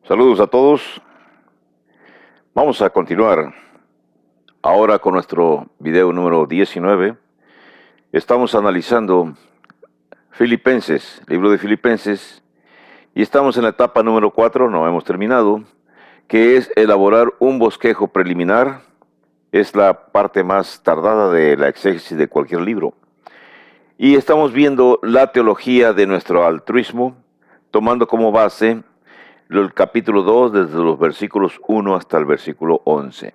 Saludos a todos. Vamos a continuar ahora con nuestro video número 19. Estamos analizando Filipenses, libro de Filipenses, y estamos en la etapa número 4, no hemos terminado, que es elaborar un bosquejo preliminar. Es la parte más tardada de la exégesis de cualquier libro. Y estamos viendo la teología de nuestro altruismo, tomando como base el capítulo 2 desde los versículos 1 hasta el versículo 11.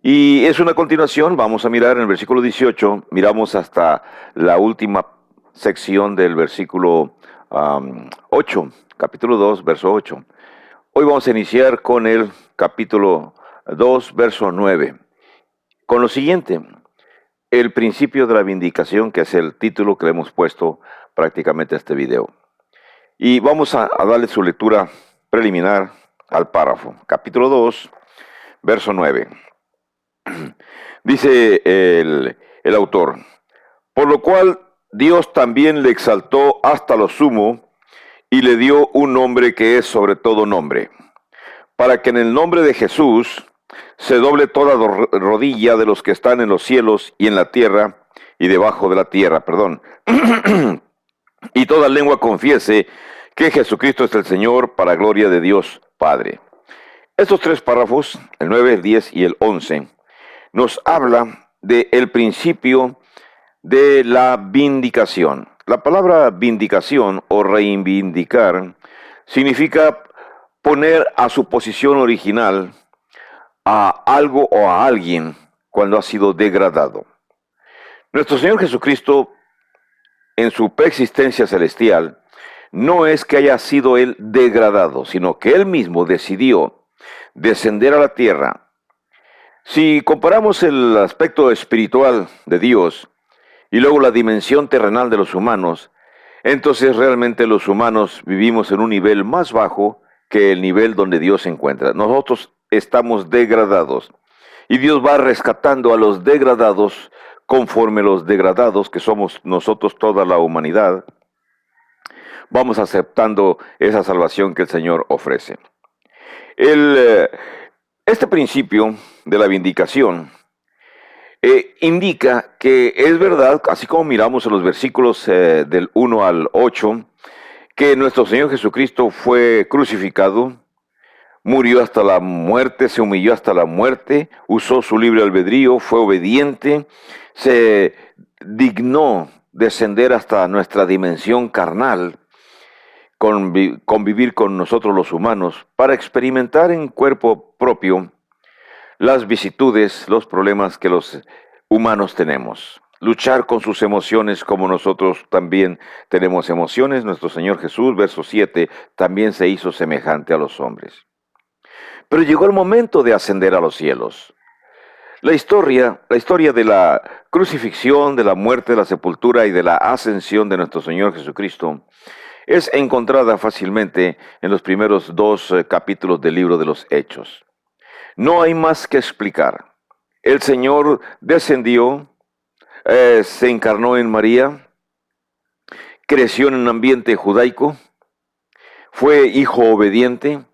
Y es una continuación, vamos a mirar en el versículo 18, miramos hasta la última sección del versículo 8, capítulo 2, verso 8. Hoy vamos a iniciar con el capítulo 2, verso 9, con lo siguiente: el principio de la vindicación, que es el título que le hemos puesto prácticamente a este video. Y vamos a darle su lectura preliminar al párrafo. Capítulo 2, verso 9. Dice el autor: por lo cual Dios también le exaltó hasta lo sumo y le dio un nombre que es sobre todo nombre, para que en el nombre de Jesús se doble toda rodilla de los que están en los cielos y en la tierra y debajo de la tierra, y toda lengua confiese que Jesucristo es el Señor, para gloria de Dios Padre. Estos tres párrafos, el 9, el 10 y el 11, nos habla del principio de la vindicación. La palabra vindicación o reivindicar significa poner a su posición original a algo o a alguien cuando ha sido degradado. Nuestro Señor Jesucristo, en su preexistencia celestial, no es que haya sido Él degradado, sino que Él mismo decidió descender a la tierra. Si comparamos el aspecto espiritual de Dios y luego la dimensión terrenal de los humanos, entonces realmente los humanos vivimos en un nivel más bajo que el nivel donde Dios se encuentra. Nosotros estamos degradados y Dios va rescatando a los degradados conforme los degradados, que somos nosotros, toda la humanidad, vamos aceptando esa salvación que el Señor ofrece. Este principio de la vindicación indica que es verdad, así como miramos en los versículos del 1 al 8, que nuestro Señor Jesucristo fue crucificado, murió hasta la muerte, se humilló hasta la muerte, usó su libre albedrío, fue obediente, se dignó descender hasta nuestra dimensión carnal, convivir con nosotros los humanos, para experimentar en cuerpo propio las vicisitudes, los problemas que los humanos tenemos. Luchar con sus emociones como nosotros también tenemos emociones. Nuestro Señor Jesús, verso 7, también se hizo semejante a los hombres. Pero llegó el momento de ascender a los cielos. La historia de la crucifixión, de la muerte, de la sepultura y de la ascensión de nuestro Señor Jesucristo es encontrada fácilmente en los primeros dos capítulos del libro de los Hechos. No hay más que explicar. El Señor descendió, se encarnó en María, creció en un ambiente judaico, fue hijo obediente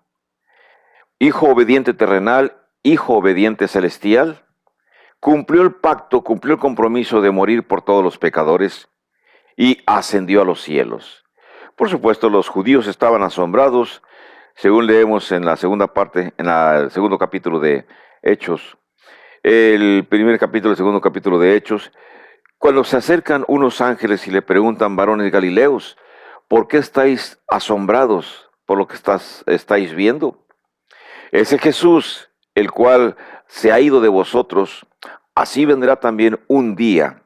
terrenal, hijo obediente celestial, cumplió el pacto, cumplió el compromiso de morir por todos los pecadores y ascendió a los cielos. Por supuesto, los judíos estaban asombrados, según leemos en la segunda parte, en el segundo capítulo de Hechos, el primer capítulo, el segundo capítulo de Hechos, cuando se acercan unos ángeles y le preguntan: varones galileos, ¿por qué estáis asombrados por lo que estáis viendo? Ese Jesús, el cual se ha ido de vosotros, así vendrá también un día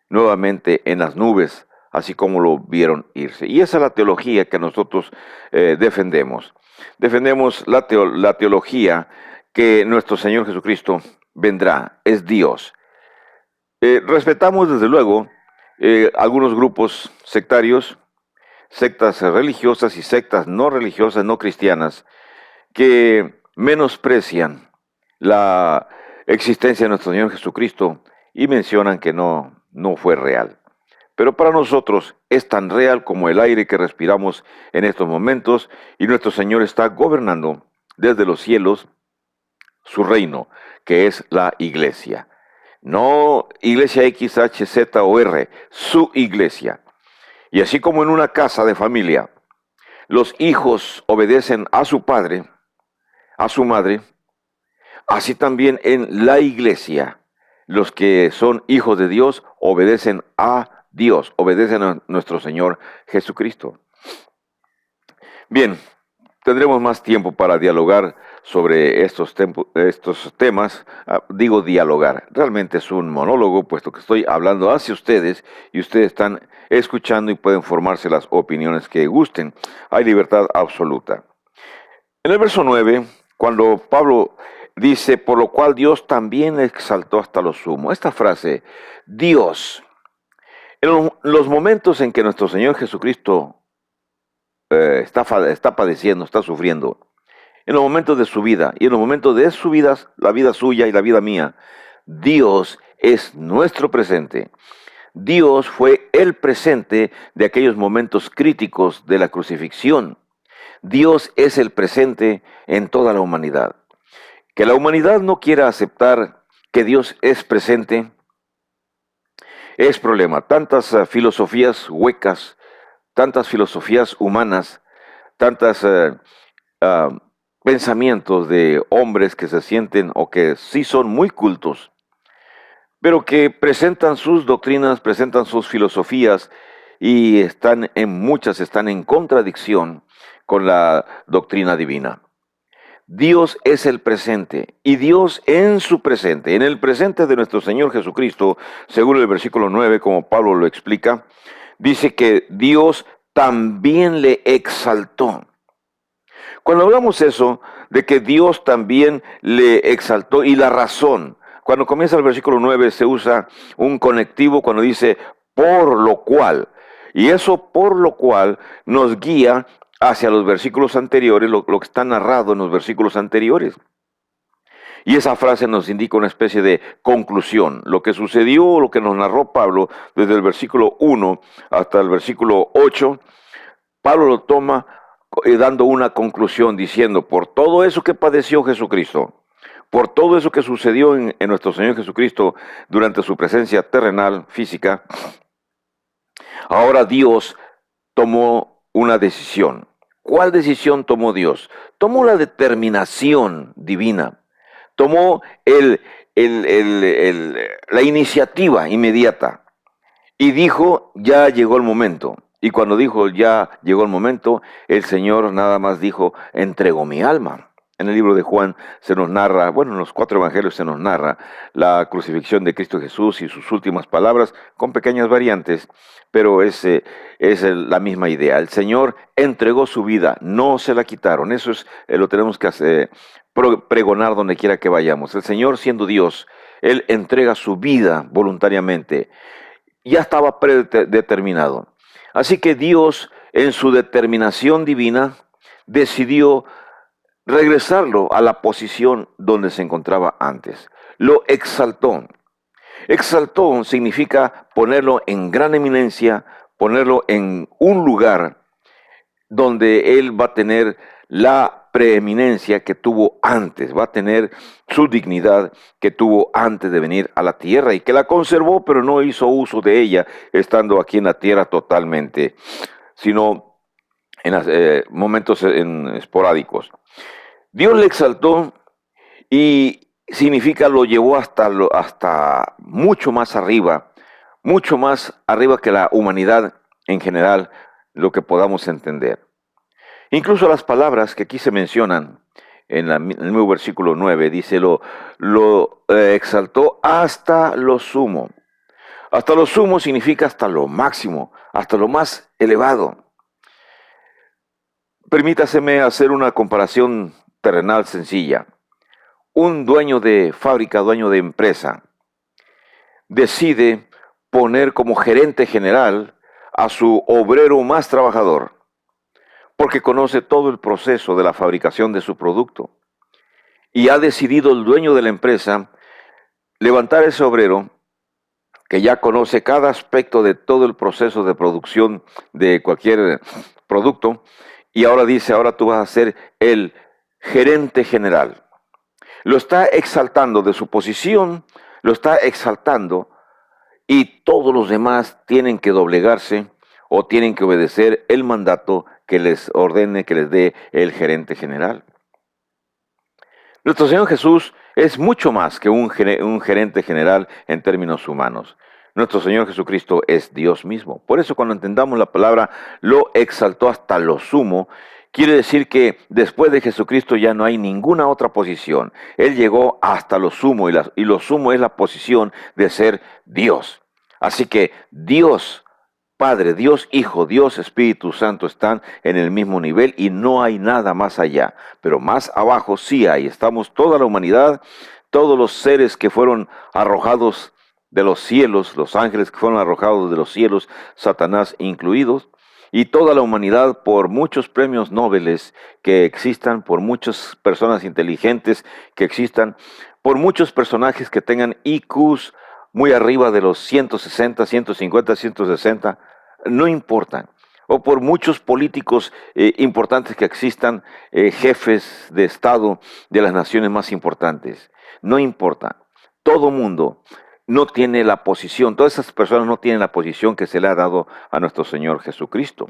nuevamente en las nubes, así como lo vieron irse. Y esa es la teología que nosotros defendemos. Defendemos la teología que nuestro Señor Jesucristo vendrá, es Dios. Respetamos desde luego algunos grupos sectarios, sectas religiosas y sectas no religiosas, no cristianas, que menosprecian la existencia de nuestro Señor Jesucristo y mencionan que no fue real. pero para nosotros es tan real como el aire que respiramos en estos momentos, y nuestro Señor está gobernando desde los cielos su reino, que es la iglesia. No iglesia X, H, Z o R, su iglesia. Y así como en una casa de familia, los hijos obedecen a su padre, a su madre, así también en la iglesia, los que son hijos de Dios obedecen a Dios, obedecen a nuestro Señor Jesucristo. Bien, tendremos más tiempo para dialogar sobre estos temas. Digo dialogar, realmente es un monólogo, puesto que estoy hablando hacia ustedes y ustedes están escuchando y pueden formarse las opiniones que gusten. Hay libertad absoluta. En el verso 9, cuando Pablo dice, por lo cual Dios también le exaltó hasta lo sumo. Esta frase, Dios, en los momentos en que nuestro Señor Jesucristo está padeciendo, está sufriendo, en los momentos de su vida y en los momentos de su vida, la vida suya y la vida mía, Dios es nuestro presente. Dios fue el presente de aquellos momentos críticos de la crucifixión. Dios es el presente en toda la humanidad. Que la humanidad no quiera aceptar que Dios es presente es problema. Tantas filosofías huecas, tantas filosofías humanas, tantas pensamientos de hombres que se sienten o que sí son muy cultos, pero que presentan sus doctrinas, presentan sus filosofías y muchas están en contradicción con la doctrina divina. Dios es el presente y Dios en su presente, en el presente de nuestro Señor Jesucristo, según el versículo 9, como Pablo lo explica, dice que Dios también le exaltó. Cuando hablamos eso, de que Dios también le exaltó y la razón, cuando comienza el versículo 9 se usa un conectivo cuando dice por lo cual, y eso por lo cual nos guía hacia los versículos anteriores, lo que está narrado en los versículos anteriores. Y esa frase nos indica una especie de conclusión. Lo que sucedió, lo que nos narró Pablo desde el versículo 1 hasta el versículo 8, Pablo lo toma dando una conclusión diciendo, por todo eso que padeció Jesucristo, por todo eso que sucedió en nuestro Señor Jesucristo durante su presencia terrenal, física, ahora Dios tomó una decisión. ¿Cuál decisión tomó Dios? Tomó la determinación divina, tomó la iniciativa inmediata y dijo, ya llegó el momento. Y cuando dijo, ya llegó el momento, el Señor nada más dijo, entrego mi alma. En el libro de Juan se nos narra, bueno, en los 4 evangelios se nos narra la crucifixión de Cristo Jesús y sus últimas palabras, con pequeñas variantes, pero es la misma idea. El Señor entregó su vida, no se la quitaron. Eso es lo tenemos que hacer, pregonar donde quiera que vayamos. El Señor, siendo Dios, Él entrega su vida voluntariamente. Ya estaba predeterminado. Así que Dios, en su determinación divina, decidió regresarlo a la posición donde se encontraba antes. Lo exaltó. Exaltó significa ponerlo en gran eminencia, ponerlo en un lugar donde él va a tener la preeminencia que tuvo antes, va a tener su dignidad que tuvo antes de venir a la tierra y que la conservó, pero no hizo uso de ella estando aquí en la tierra totalmente, sino en momentos esporádicos. Dios le exaltó y significa lo llevó hasta mucho más arriba que la humanidad en general, lo que podamos entender. Incluso las palabras que aquí se mencionan en el mismo versículo 9, dice, lo exaltó hasta lo sumo. Hasta lo sumo significa hasta lo máximo, hasta lo más elevado. Permítaseme hacer una comparación terrenal sencilla. Un dueño de fábrica, dueño de empresa, decide poner como gerente general a su obrero más trabajador, porque conoce todo el proceso de la fabricación de su producto. Y ha decidido el dueño de la empresa levantar a ese obrero que ya conoce cada aspecto de todo el proceso de producción de cualquier producto, y ahora dice, ahora tú vas a ser el gerente general. Lo está exaltando de su posición, lo está exaltando, y todos los demás tienen que doblegarse o tienen que obedecer el mandato que les ordene, que les dé el gerente general. Nuestro Señor Jesús es mucho más que un gerente general en términos humanos. Nuestro Señor Jesucristo es Dios mismo. Por eso cuando entendamos la palabra, lo exaltó hasta lo sumo, quiere decir que después de Jesucristo ya no hay ninguna otra posición. Él llegó hasta lo sumo y lo sumo es la posición de ser Dios. Así que Dios Padre, Dios Hijo, Dios Espíritu Santo están en el mismo nivel y no hay nada más allá. Pero más abajo sí hay. Estamos toda la humanidad, todos los seres que fueron arrojados de los cielos, los ángeles que fueron arrojados de los cielos, Satanás incluidos, y toda la humanidad por muchos premios Nobel que existan, por muchas personas inteligentes que existan, por muchos personajes que tengan IQs muy arriba de los 160, 150, 160, no importan. O por muchos políticos importantes que existan, jefes de Estado de las naciones más importantes. No importa. Todo mundo no tiene la posición, todas esas personas no tienen la posición que se le ha dado a nuestro Señor Jesucristo.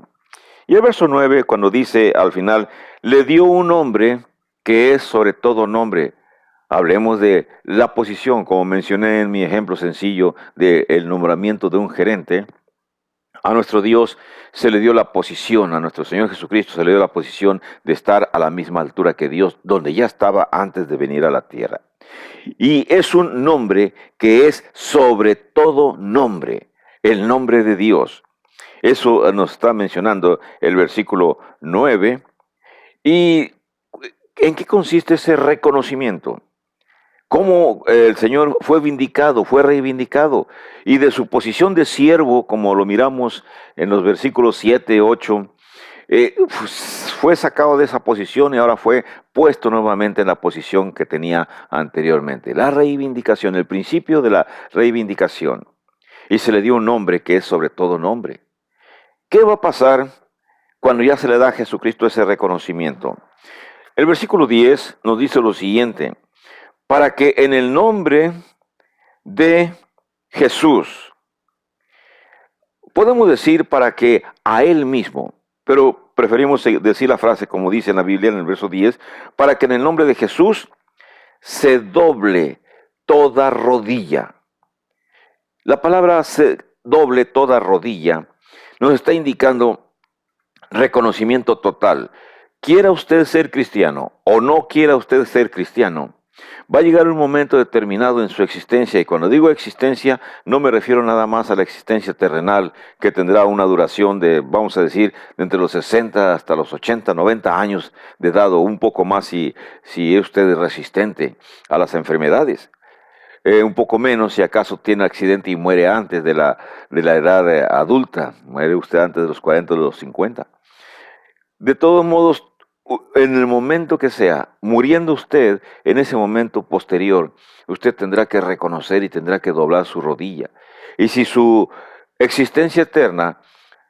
Y el verso 9, cuando dice al final, le dio un nombre que es sobre todo nombre. Hablemos de la posición, como mencioné en mi ejemplo sencillo del nombramiento de un gerente. A nuestro Dios se le dio la posición, a nuestro Señor Jesucristo se le dio la posición de estar a la misma altura que Dios, donde ya estaba antes de venir a la tierra. Y es un nombre que es sobre todo nombre, el nombre de Dios. Eso nos está mencionando el versículo 9. ¿Y en qué consiste ese reconocimiento? Cómo el Señor fue vindicado, fue reivindicado, y de su posición de siervo, como lo miramos en los versículos 7, 8, fue sacado de esa posición y ahora fue puesto nuevamente en la posición que tenía anteriormente. La reivindicación, el principio de la reivindicación. Y se le dio un nombre que es sobre todo nombre. ¿Qué va a pasar cuando ya se le da a Jesucristo ese reconocimiento? El versículo 10 nos dice lo siguiente: para que en el nombre de Jesús, podemos decir para que a Él mismo, pero preferimos decir la frase como dice en la Biblia en el verso 10, para que en el nombre de Jesús se doble toda rodilla. La palabra se doble toda rodilla nos está indicando reconocimiento total. Quiera usted ser cristiano o no quiera usted ser cristiano, va a llegar un momento determinado en su existencia, y cuando digo existencia no me refiero nada más a la existencia terrenal, que tendrá una duración de, vamos a decir, de entre los 60 hasta los 80, 90 años de edad, o un poco más si es usted resistente a las enfermedades. Un poco menos si acaso tiene accidente y muere antes de la edad adulta, muere usted antes de los 40 o de los 50. De todos modos, en el momento que sea, muriendo usted, en ese momento posterior, usted tendrá que reconocer y tendrá que doblar su rodilla. Y si su existencia eterna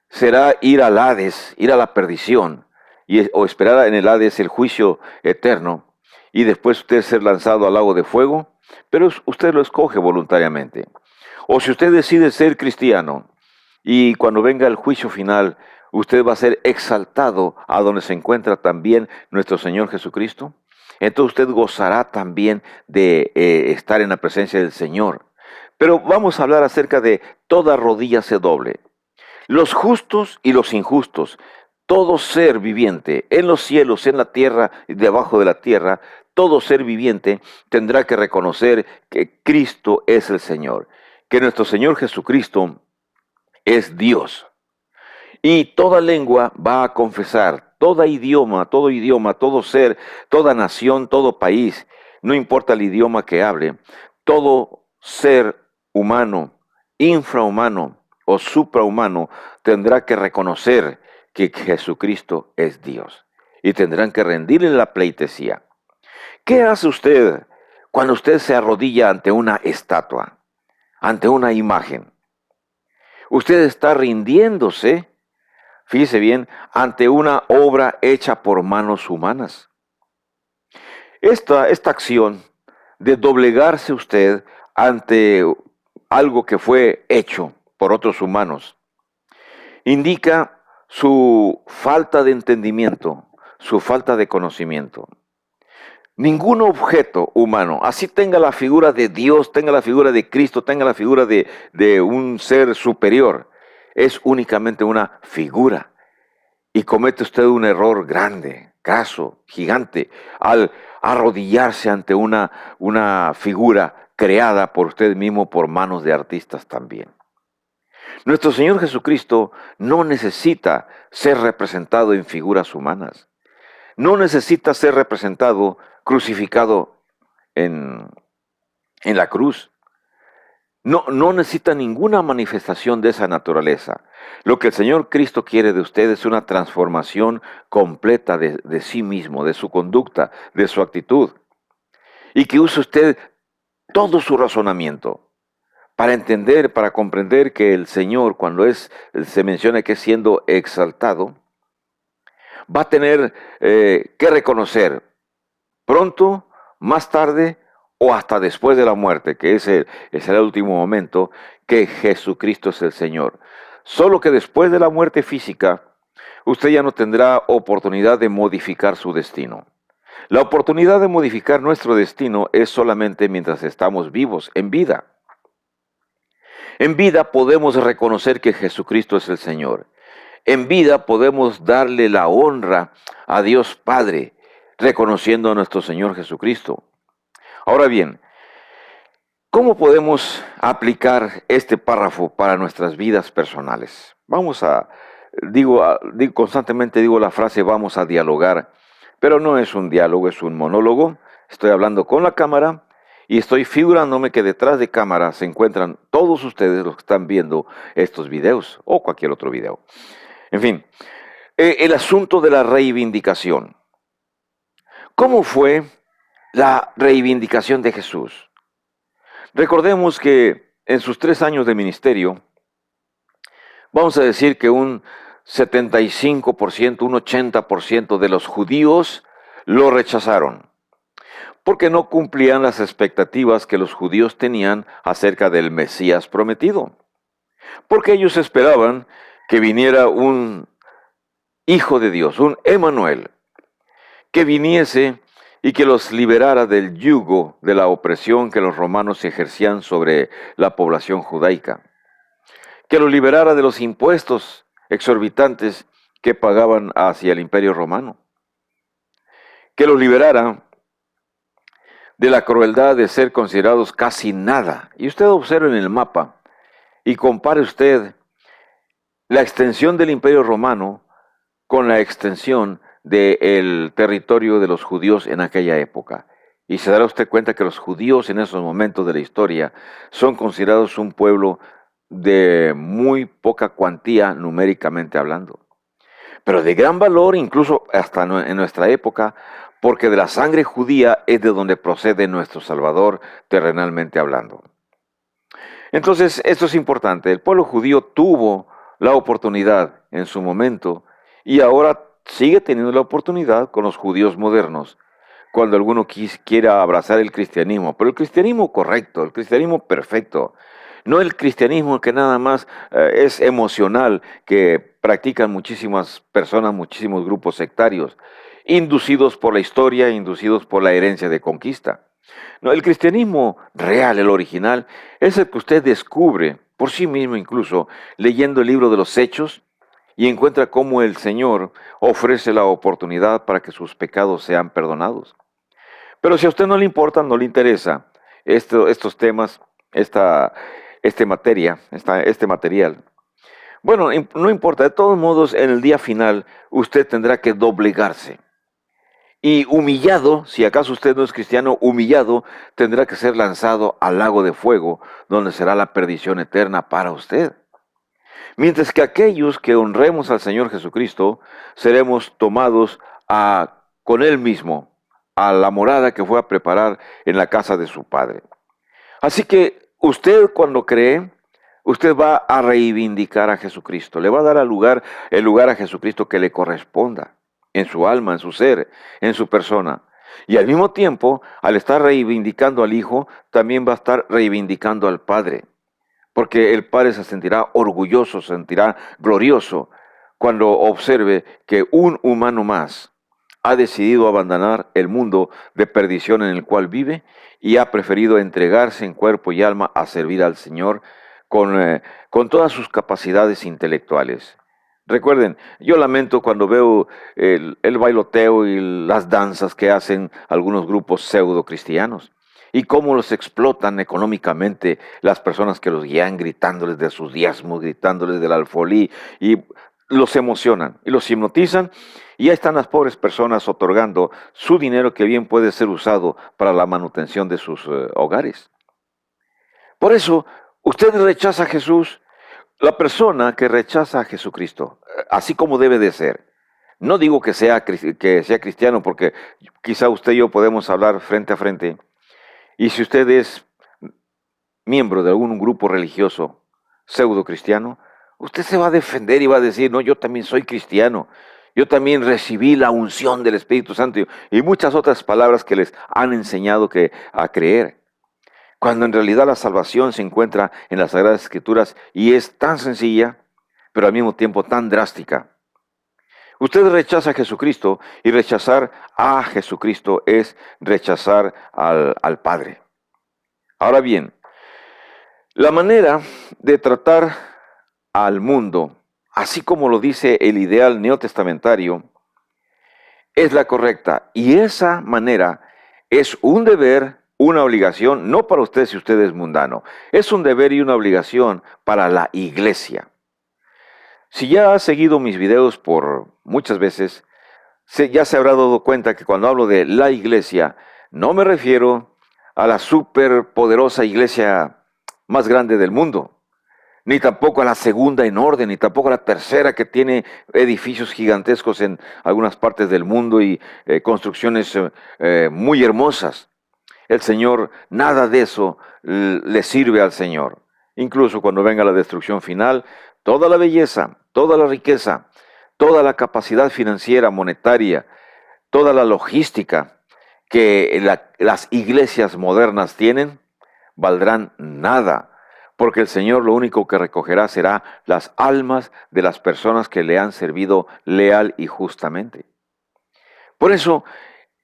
será ir al Hades, ir a la perdición, o esperar en el Hades el juicio eterno, y después usted ser lanzado al lago de fuego, pero usted lo escoge voluntariamente. O si usted decide ser cristiano, y cuando venga el juicio final, usted va a ser exaltado a donde se encuentra también nuestro Señor Jesucristo. Entonces usted gozará también de estar en la presencia del Señor. Pero vamos a hablar acerca de toda rodilla se doble. Los justos y los injustos, todo ser viviente, en los cielos, en la tierra y debajo de la tierra, todo ser viviente tendrá que reconocer que Cristo es el Señor, que nuestro Señor Jesucristo es Dios. Y toda lengua va a confesar, todo idioma, todo ser, toda nación, todo país, no importa el idioma que hable, todo ser humano, infrahumano o suprahumano tendrá que reconocer que Jesucristo es Dios. Y tendrán que rendirle la pleitesía. ¿Qué hace usted cuando usted se arrodilla ante una estatua? ante una imagen. Usted está rindiéndose, fíjese bien, ante una obra hecha por manos humanas. Esta acción de doblegarse usted ante algo que fue hecho por otros humanos indica su falta de entendimiento, su falta de conocimiento. Ningún objeto humano, así tenga la figura de Dios, tenga la figura de Cristo, tenga la figura de un ser superior, es únicamente una figura. Y comete usted un error grande, graso, gigante, al arrodillarse ante una figura creada por usted mismo por manos de artistas también. Nuestro Señor Jesucristo no necesita ser representado en figuras humanas. No necesita ser representado crucificado en, en la cruz. No necesita ninguna manifestación de esa naturaleza. Lo que el Señor Cristo quiere de usted es una transformación completa de sí mismo, de su conducta, de su actitud. Y que use usted todo su razonamiento para entender, para comprender que el Señor, cuando se menciona que es siendo exaltado, va a tener que reconocer pronto, más tarde o hasta después de la muerte, que ese será el último momento, que Jesucristo es el Señor. Solo que después de la muerte física, usted ya no tendrá oportunidad de modificar su destino. La oportunidad de modificar nuestro destino es solamente mientras estamos vivos, en vida. En vida podemos reconocer que Jesucristo es el Señor. En vida podemos darle la honra a Dios Padre, reconociendo a nuestro Señor Jesucristo. Ahora bien, ¿cómo podemos aplicar este párrafo para nuestras vidas personales? Constantemente digo la frase vamos a dialogar, pero no es un diálogo, es un monólogo. Estoy hablando con la cámara y estoy figurándome que detrás de cámara se encuentran todos ustedes los que están viendo estos videos o cualquier otro video. En fin, el asunto de la reivindicación. ¿Cómo fue la reivindicación de Jesús? Recordemos que en sus 3 años de ministerio, vamos a decir que un 75%, un 80% de los judíos lo rechazaron, porque no cumplían las expectativas que los judíos tenían acerca del Mesías prometido, porque ellos esperaban que viniera un Hijo de Dios, un Emmanuel, que viniese y que los liberara del yugo de la opresión que los romanos ejercían sobre la población judaica, que los liberara de los impuestos exorbitantes que pagaban hacia el imperio romano, que los liberara de la crueldad de ser considerados casi nada. Y usted observe en el mapa y compare usted la extensión del imperio romano con la extensión del territorio de los judíos en aquella época. Y se dará usted cuenta que los judíos en esos momentos de la historia son considerados un pueblo de muy poca cuantía numéricamente hablando, pero de gran valor incluso hasta en nuestra época, porque de la sangre judía es de donde procede nuestro Salvador terrenalmente hablando. Entonces, esto es importante. El pueblo judío tuvo la oportunidad en su momento y ahora sigue teniendo la oportunidad con los judíos modernos, cuando alguno quiera abrazar el cristianismo, pero el cristianismo correcto, el cristianismo perfecto, no el cristianismo que nada más es emocional, que practican muchísimas personas, muchísimos grupos sectarios, inducidos por la historia, inducidos por la herencia de conquista. No, el cristianismo real, el original, es el que usted descubre por sí mismo incluso leyendo el libro de los Hechos y encuentra cómo el Señor ofrece la oportunidad para que sus pecados sean perdonados. Pero si a usted no le importa, no le interesa estos temas, este material, bueno, no importa, de todos modos, en el día final usted tendrá que doblegarse. Y humillado, si acaso usted no es cristiano, humillado, tendrá que ser lanzado al lago de fuego, donde será la perdición eterna para usted. Mientras que aquellos que honremos al Señor Jesucristo, seremos tomados con Él mismo, a la morada que fue a preparar en la casa de su Padre. Así que Usted cuando cree, usted va a reivindicar a Jesucristo, le va a dar el lugar a Jesucristo que le corresponda, en su alma, en su ser, en su persona. Y al mismo tiempo, al estar reivindicando al Hijo, también va a estar reivindicando al Padre, porque el Padre se sentirá orgulloso, se sentirá glorioso cuando observe que un humano más ha decidido abandonar el mundo de perdición en el cual vive y ha preferido entregarse en cuerpo y alma a servir al Señor con todas sus capacidades intelectuales. Recuerden, yo lamento cuando veo el bailoteo y las danzas que hacen algunos grupos pseudo cristianos y cómo los explotan económicamente las personas que los guían, gritándoles de sus diezmos, gritándoles del alfolí, y los emocionan y los hipnotizan, y ahí están las pobres personas otorgando su dinero que bien puede ser usado para la manutención de sus hogares. Por eso, usted rechaza a Jesús, la persona que rechaza a Jesucristo, así como debe de ser. No digo que sea cristiano, porque quizá usted y yo podemos hablar frente a frente. Y si usted es miembro de algún grupo religioso pseudo cristiano, usted se va a defender y va a decir, no, yo también soy cristiano, yo también recibí la unción del Espíritu Santo y muchas otras palabras que les han enseñado a creer. Cuando en realidad la salvación se encuentra en las Sagradas Escrituras y es tan sencilla, pero al mismo tiempo tan drástica. Usted rechaza a Jesucristo y rechazar a Jesucristo es rechazar al Padre. Ahora bien, la manera de tratar al mundo, así como lo dice el ideal neotestamentario, es la correcta. Y esa manera es un deber, una obligación, no para usted si usted es mundano, es un deber y una obligación para la iglesia. Si ya ha seguido mis videos por muchas veces, ya se habrá dado cuenta que cuando hablo de la iglesia, no me refiero a la superpoderosa iglesia más grande del mundo, ni tampoco a la segunda en orden, ni tampoco a la tercera que tiene edificios gigantescos en algunas partes del mundo y construcciones muy hermosas. El Señor, nada de eso le sirve al Señor. Incluso cuando venga la destrucción final, toda la belleza, toda la riqueza, toda la capacidad financiera, monetaria, toda la logística que las iglesias modernas tienen, valdrán nada, porque el Señor lo único que recogerá será las almas de las personas que le han servido leal y justamente. Por eso,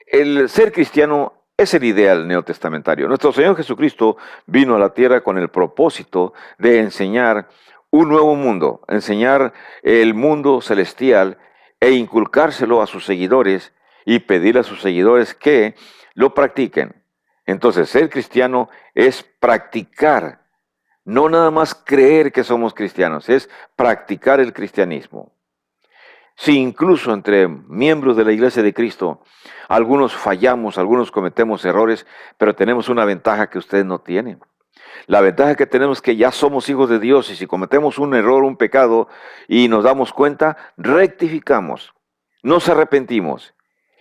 el ser cristiano es el ideal neotestamentario. Nuestro Señor Jesucristo vino a la tierra con el propósito de enseñar un nuevo mundo, enseñar el mundo celestial e inculcárselo a sus seguidores y pedir a sus seguidores que lo practiquen. Entonces, ser cristiano es practicar, no nada más creer que somos cristianos, es practicar el cristianismo. Si incluso entre miembros de la Iglesia de Cristo, algunos fallamos, algunos cometemos errores, pero tenemos una ventaja que ustedes no tienen. La ventaja que tenemos es que ya somos hijos de Dios y si cometemos un error, un pecado y nos damos cuenta, rectificamos, nos arrepentimos.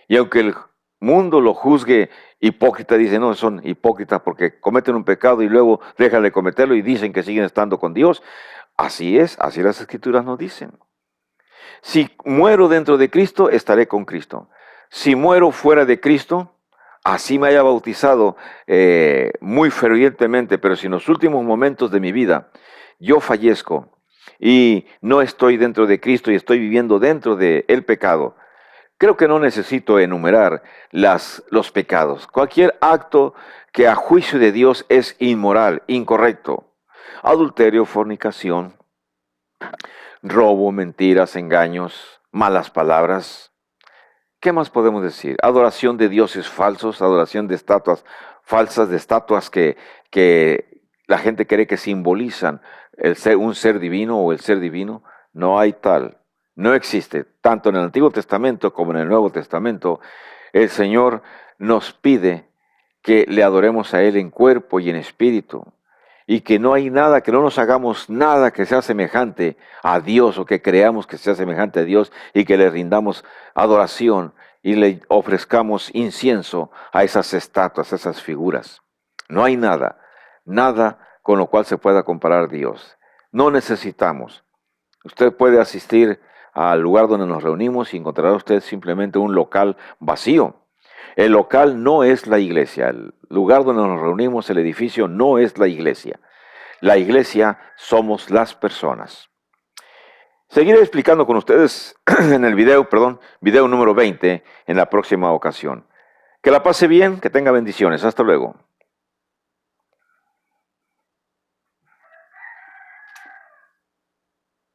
Y aunque el mundo lo juzgue hipócrita, dice, no, son hipócritas porque cometen un pecado y luego dejan de cometerlo y dicen que siguen estando con Dios. Así es, así las Escrituras nos dicen. Si muero dentro de Cristo, estaré con Cristo. Si muero fuera de Cristo, así me haya bautizado muy fervientemente, pero si en los últimos momentos de mi vida yo fallezco y no estoy dentro de Cristo y estoy viviendo dentro del pecado, creo que no necesito enumerar los pecados. Cualquier acto que a juicio de Dios es inmoral, incorrecto. Adulterio, fornicación, robo, mentiras, engaños, malas palabras. ¿Qué más podemos decir? Adoración de dioses falsos, adoración de estatuas falsas, de estatuas que la gente cree que simbolizan un ser divino o el ser divino. No hay tal. No existe. Tanto en el Antiguo Testamento como en el Nuevo Testamento, el Señor nos pide que le adoremos a Él en cuerpo y en espíritu. Y que no hay nada, que no nos hagamos nada que sea semejante a Dios o que creamos que sea semejante a Dios y que le rindamos adoración y le ofrezcamos incienso a esas estatuas, a esas figuras. No hay nada, nada con lo cual se pueda comparar Dios. No necesitamos. Usted puede asistir al lugar donde nos reunimos y encontrará usted simplemente un local vacío. El local no es la iglesia. El lugar donde nos reunimos, el edificio, no es la iglesia. La iglesia somos las personas. Seguiré explicando con ustedes en el video número 20 en la próxima ocasión. Que la pase bien, que tenga bendiciones. Hasta luego.